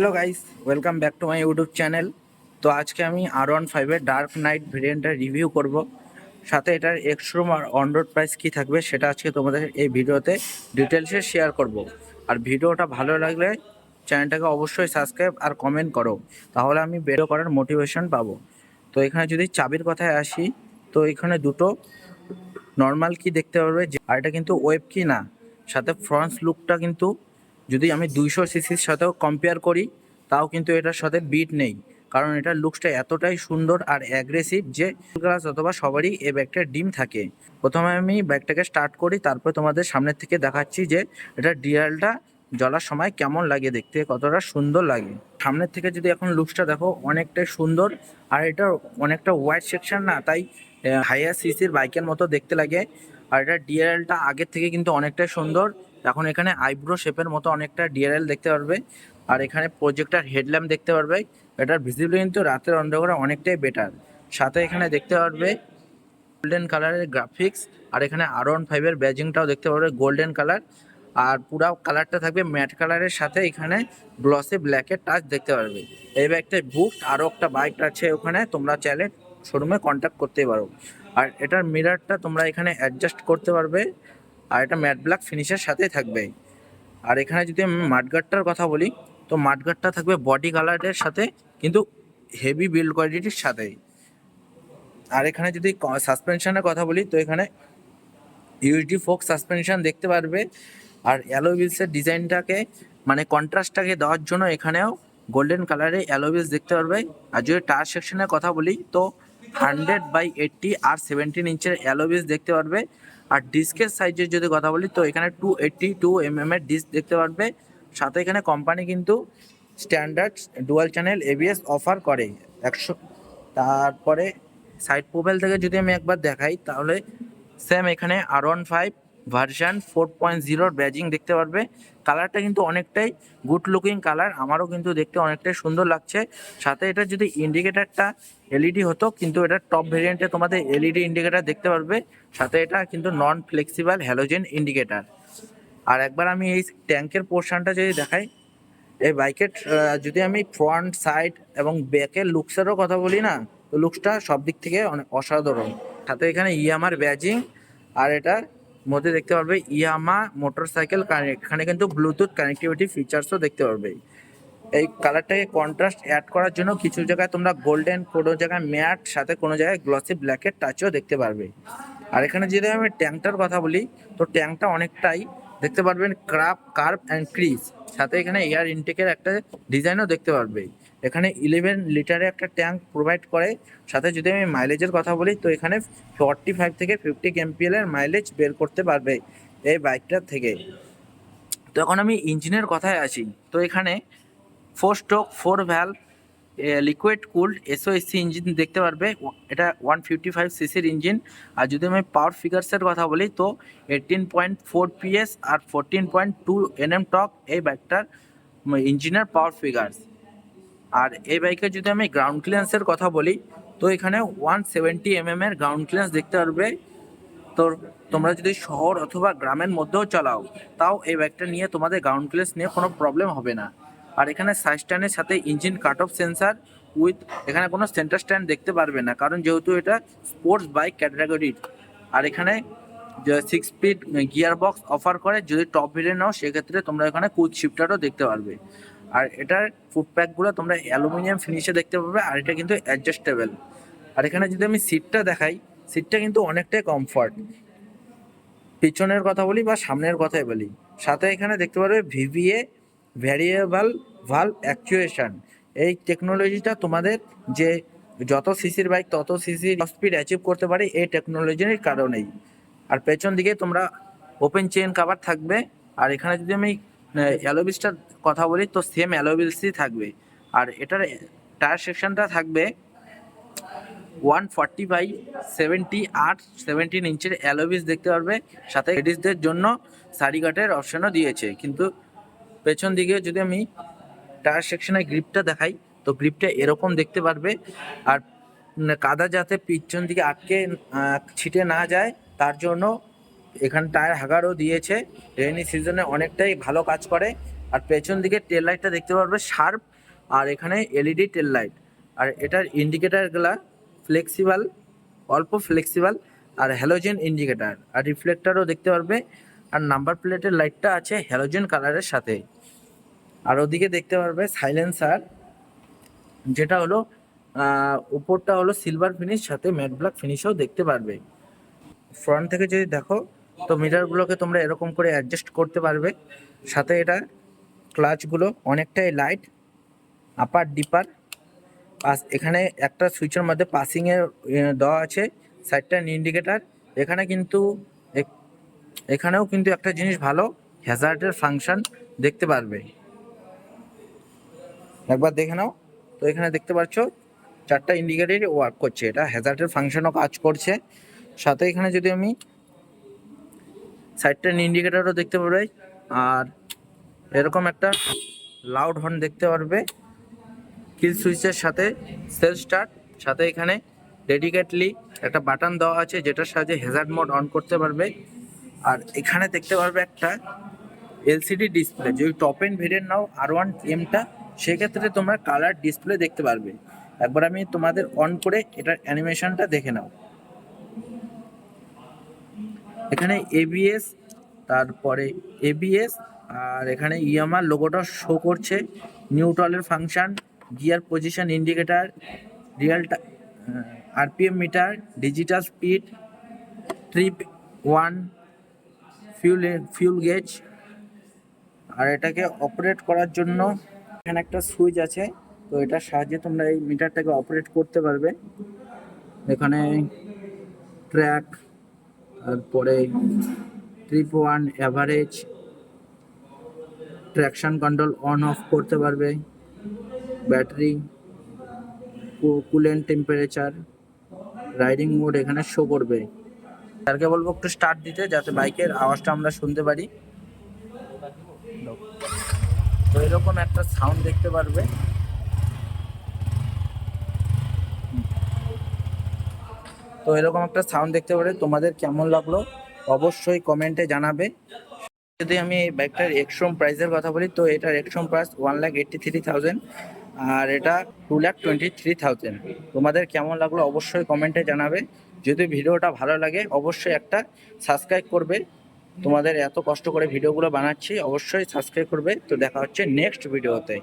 Hello guys, welcome back to my YouTube channel. তো আজকে আমি R15-এর ডার্ক নাইট ভেরিয়েন্টটা রিভিউ করব, সাথে এটার এক্সট্রুম আর অন রোড প্রাইস কী থাকবে সেটা আজকে তোমাদের এই ভিডিওতে ডিটেলসে শেয়ার করব। আর ভিডিওটা ভালো লাগলে চ্যানেলটাকে অবশ্যই সাবস্ক্রাইব আর কমেন্ট করো, তাহলে আমি ভিডিও করার মোটিভেশন পাবো। তো এখানে যদি চাবির কথায় আসি, তো এখানে দুটো নর্মাল কি দেখতে পারবে, আর এটা কিন্তু ওয়েব কি না। সাথে ফ্রন্ট লুকটা কিন্তু যদি আমি 200 সিসির সাথেও কম্পেয়ার করি, তাও কিন্তু এটার সাথে বিট নেই, কারণ এটার লুকসটা এতটাই সুন্দর আর অ্যাগ্রেসিভ যে ক্লাস অথবা সবারই এই ব্যাগটার ডিম থাকে। প্রথমে আমি ব্যাগটাকে স্টার্ট করি, তারপর তোমাদের সামনের থেকে দেখাচ্ছি যে এটার ডিআরএলটা জ্বলার সময় কেমন লাগে, দেখতে কতটা সুন্দর লাগে। সামনের থেকে যদি এখন লুকসটা দেখো, অনেকটাই সুন্দর। আর এটা অনেকটা ওয়াইড সেকশন না, তাই হাইয়ার সিসির বাইকের মতো দেখতে লাগে। আর এটা ডিআরএলটা আগের থেকে কিন্তু অনেকটাই সুন্দর। এখন এখানে আইব্রো শেপের মতো অনেকটা ডিআরএল দেখতে পারবে, আর এখানে প্রজেক্টর হেডল্যাম্প দেখতে পারবে। এটার ভিজিবিলিটি কিন্তু রাতের অন্ধকারে অনেকটাই বেটার। সাথে এখানে দেখতে পারবে গোল্ডেন কালারের গ্রাফিক্স, আর এখানে R15-এর ব্যাজিংটাও দেখতে পারবে গোল্ডেন কালার। আর পুরো কালারটা থাকবে ম্যাট কালারের সাথে এখানে গ্লসি ব্ল্যাকের টাচ দেখতে পারবে। এই ব্যাগটা বুক আরও একটা বাইক আছে, ওখানে তোমরা চাইলে শোরুমে কন্ট্যাক্ট করতে পারো। আর এটার মিররটা তোমরা এখানে অ্যাডজাস্ট করতে পারবে, আর এটা ম্যাট ব্ল্যাক ফিনিশের সাথে থাকবে। আর এখানে যদি আমি মাডগার্ডটার কথা বলি, তো মাডগার্ডটা থাকবে বডি কালারের সাথে, কিন্তু হেভি বিল্ড কোয়ালিটির সাথে। আর এখানে যদি সাসপেনশনের কথা বলি, তো এখানে ইউএসডি ফোক সাসপেনশন দেখতে পারবে। আর অ্যালো হুইলসের ডিজাইনটাকে মানে কন্ট্রাস্টটাকে দেওয়ার জন্য এখানেও গোল্ডেন কালারে অ্যালো হুইলস দেখতে পারবে। আর যদি টায়ার সেকশনের কথা বলি, তো 100/80 আর 17 ইঞ্চের অ্যালো হুইলস দেখতে পারবে। আর ডিস্কের সাইজের যদি কথা বলি, তো এখানে 282 এর ডিস্ক দেখতে পারবে। সাথে এখানে কোম্পানি কিন্তু standard dual channel ABS offer করে 100। তারপরে সাইড প্রোফাইল থেকে যদি আমি একবার দেখাই, তাহলে সেম এখানে R15 ভার্সন 4.0 ব্যাজিং দেখতে পারবে। কালারটা কিন্তু অনেকটাই গুড লুকিং কালার, আমারও কিন্তু দেখতে অনেকটাই সুন্দর লাগছে। সাথে এটা যদি ইন্ডিকেটারটা এলইডি হতো, কিন্তু এটা টপ ভেরিয়েন্টে তোমাদের এলইডি ইন্ডিকেটার দেখতে পারবে। সাথে এটা কিন্তু নন ফ্লেক্সিবল হ্যালোজেন ইন্ডিকেটার। আর একবার আমি এই ট্যাঙ্কের পোর্শনটা যদি দেখাই, এই বাইকের যদি আমি ফ্রন্ট সাইড এবং ব্যাকের লুকসেরও কথা বলি না, তো লুকসটা সব দিক থেকে অনেক অসাধারণ। সাথে এখানে ইয়ামার ব্যাজিং, আর এটার মধ্যে দেখতে পারবে ইয়ামা মোটরসাইকেল কানেক্ট, এখানে কিন্তু ব্লুটুথ কানেক্টিভিটি ফিচার্সও দেখতে পারবে। এই কালারটাকে কন্ট্রাস্ট অ্যাড করার জন্য কিছু জায়গায় তোমরা গোল্ডেন, কোনো জায়গায় ম্যাট, সাথে কোনো জায়গায় গ্লসি ব্ল্যাকের টাচও দেখতে পারবে। আর এখানে যদি আমি ট্যাঙ্কটার কথা বলি, তো ট্যাঙ্কটা অনেকটাই দেখতে পারবেন কার্ভ অ্যান্ড ক্রিজ। সাথে এখানে এয়ার ইনটেকের একটা ডিজাইনও দেখতে পারবে। এখানে 11 লিটারের একটা ট্যাঙ্ক প্রোভাইড করে। সাথে যদি আমি মাইলেজের কথা বলি, তো এখানে 45 থেকে 50 kmpl এর মাইলেজ বের করতে পারবে এই বাইকটার থেকে। তো এখন আমি ইঞ্জিনের কথায় আসি, তো এখানে 4 stroke 4 valve liquid cooled SOHC engine দেখতে পারবে। এটা 155 সিসির ইঞ্জিন। আর যদি আমি পাওয়ার ফিগার্সের কথা বলি, তো 18.4 PS আর 14.2 Nm টর্ক এই বাইকটার ইঞ্জিনের পাওয়ার ফিগার্স। আর এই বাইকের যদি আমি গ্রাউন্ড ক্লিয়ারেন্সের কথা বলি, তো এখানে 170 mm এর গ্রাউন্ড ক্লিয়ারেন্স দেখতে পারবে। তো তোমরা যদি শহর অথবা গ্রামের মধ্যেও চালাও, তাও এই বাইকটা নিয়ে তোমাদের গ্রাউন্ড ক্লিয়ারেন্স নিয়ে কোনো প্রবলেম হবে না। আর এখানে সাইড স্ট্যান্ডের সাথে engine cut off sensor with, এখানে কোনো সেন্টার স্ট্যান্ড দেখতে পারবে না, কারণ যেহেতু এটা স্পোর্টস বাইক ক্যাটাগরির। আর এখানে 6 স্পিড গিয়ার বক্স অফার করে, যদি টপ ভেরিয়েন্ট নাও সেক্ষেত্রে তোমরা এখানে কুইক শিফটারও দেখতে পারবে। আর এটার ফুটপ্যাকগুলো তোমরা অ্যালুমিনিয়াম ফিনিশে দেখতে পাবে, আর এটা কিন্তু অ্যাডজাস্টেবল। আর এখানে যদি আমি সিটটা দেখাই, সিটটা কিন্তু অনেকটাই কমফর্ট। পিছনের কথা বলি বা সামনের কথাই বলি, সাথে এখানে দেখতে পারবে ভিভিএ ভ্যারিয়েবল ভালভ অ্যাকচুয়েশন। এই টেকনোলজিটা তোমাদের যে যত সিসির বাইক তত সিসির স্পিড অ্যাচিভ করতে পারে এই টেকনোলজির কারণেই। আর পেছন দিকে তোমরা ওপেন চেন কাভার থাকবে। আর এখানে যদি আমি অ্যালোবিলসটার কথা বলি, তো সেম অ্যালোবিলসই থাকবে। আর এটার টায়ার সেকশনটা থাকবে 140/70 আর 17 ইঞ্চের অ্যালোবিস দেখতে পারবে। সাথে লেডিসদের জন্য সারিঘাটের অপশনও দিয়েছে। কিন্তু পেছন দিকে যদি আমি টায়ার সেকশনের গ্রিপটা দেখাই, তো গ্রিপটা এরকম দেখতে পারবে। আর কাদা যাতে পিছন দিকে আটকে ছিটে না যায়, তার জন্য এখানে টায়ার হাগারও দিয়েছে। রেইনি সিজনে অনেকটাই ভালো কাজ করে। আর পেছন দিকে টেল লাইটটা দেখতে পারবে শার্প আর এখানে এলইডি টেল লাইট, আর এটার ইন্ডিকেটারগুলা ফ্লেক্সিবল, অল্প ফ্লেক্সিবল, আর হ্যালোজেন ইন্ডিকেটার, আর রিফ্লেক্টরও দেখতে পারবে। আর নাম্বার প্লেটের লাইটটা আছে হ্যালোজেন কালারের সাথে। আর ওদিকে দেখতে পারবে সাইলেন্সার, যেটা হলো উপরটা হলো সিলভার ফিনিশ, সাথে ম্যাট ব্ল্যাক ফিনিশও দেখতে পারবে। ফ্রন্ট থেকে যদি দেখো তো মিটারগুলোকে তোমরা এরকম করে অ্যাডজাস্ট করতে পারবে। সাথে এটা ক্লাচগুলো অনেকটাই লাইট, আপার ডিপার। এখানে একটা সুইচের মধ্যে পাসিংয়ের দেওয়া আছে, সাইডটা ইন্ডিকেটার। এখানে কিন্তু এখানেও কিন্তু একটা জিনিস ভালো, হ্যাজার্ডের ফাংশন দেখতে পারবে, একবার দেখে নাও। তো এখানে দেখতে পাচ্ছ 4টা ইন্ডিকেটরই ওয়ার্ক করছে, এটা হ্যাজার্ডের ফাংশনও কাজ করছে। সাথে এখানে যদি আমি সাইডটা ইন্ডিকেটরও দেখতে পারবে, আর এরকম একটা লাউড হর্ন দেখতে পারবে কিল সুইচের সাথে, সেলফ স্টার্ট। সাথে এখানে ডেডিকেটলি একটা বাটন দেওয়া আছে, যেটার সাহায্যে হ্যাজার্ড মোড অন করতে পারবে। আর এখানে দেখতে পারবে একটা এলসিডি ডিসপ্লে। যদি টপ এন্ড ভেরিয়েন্ট নাও R1M-টা, সেক্ষেত্রে তোমরা কালার ডিসপ্লে দেখতে পারবে। একবার আমি তোমাদের অন করে এটার অ্যানিমেশনটা দেখে নাও। এখানে এবিএস, তারপরে এবিএস, আর এখানে ইয়ামার লোগোটা শো করছে, নিউট্রালের function, gear position indicator, real RPM meter, digital speed, trip 1, fuel gauge. আর এটাকে অপারেট করার জন্য এখানে একটা সুইচ আছে, তো এটার সাহায্যে তোমরা এই মিটারটাকে অপারেট করতে পারবে। এখানে ট্র্যাক, তারপরে trip 1, average, traction control on of করতে পারবে, battery, coolant temperature, riding mode এখানে শো করবে। তারকে বলবো একটু স্টার্ট দিতে, যাতে বাইকের আওয়াজটা আমরা শুনতে পারি। তো এরকম একটা সাউন্ড দেখতে পারবে। তো এরকম একটা সাউন্ড দেখতে পারে, তোমাদের কেমন লাগলো অবশ্যই কমেন্টে জানাবে। যদি আমি এই বাইকটার এক্সট্রম প্রাইসের কথা বলি, তো এটার এক্সট্রম প্রাইস 1,83,000, আর এটা 2,23,000। তোমাদের কেমন লাগলো অবশ্যই কমেন্টে জানাবে। যদি ভিডিওটা ভালো লাগে অবশ্যই একটা সাবস্ক্রাইব করবে, তোমাদের এত কষ্ট করে ভিডিওগুলো বানাচ্ছি, অবশ্যই সাবস্ক্রাইব করবে। তো দেখা হচ্ছে নেক্সট ভিডিওতে।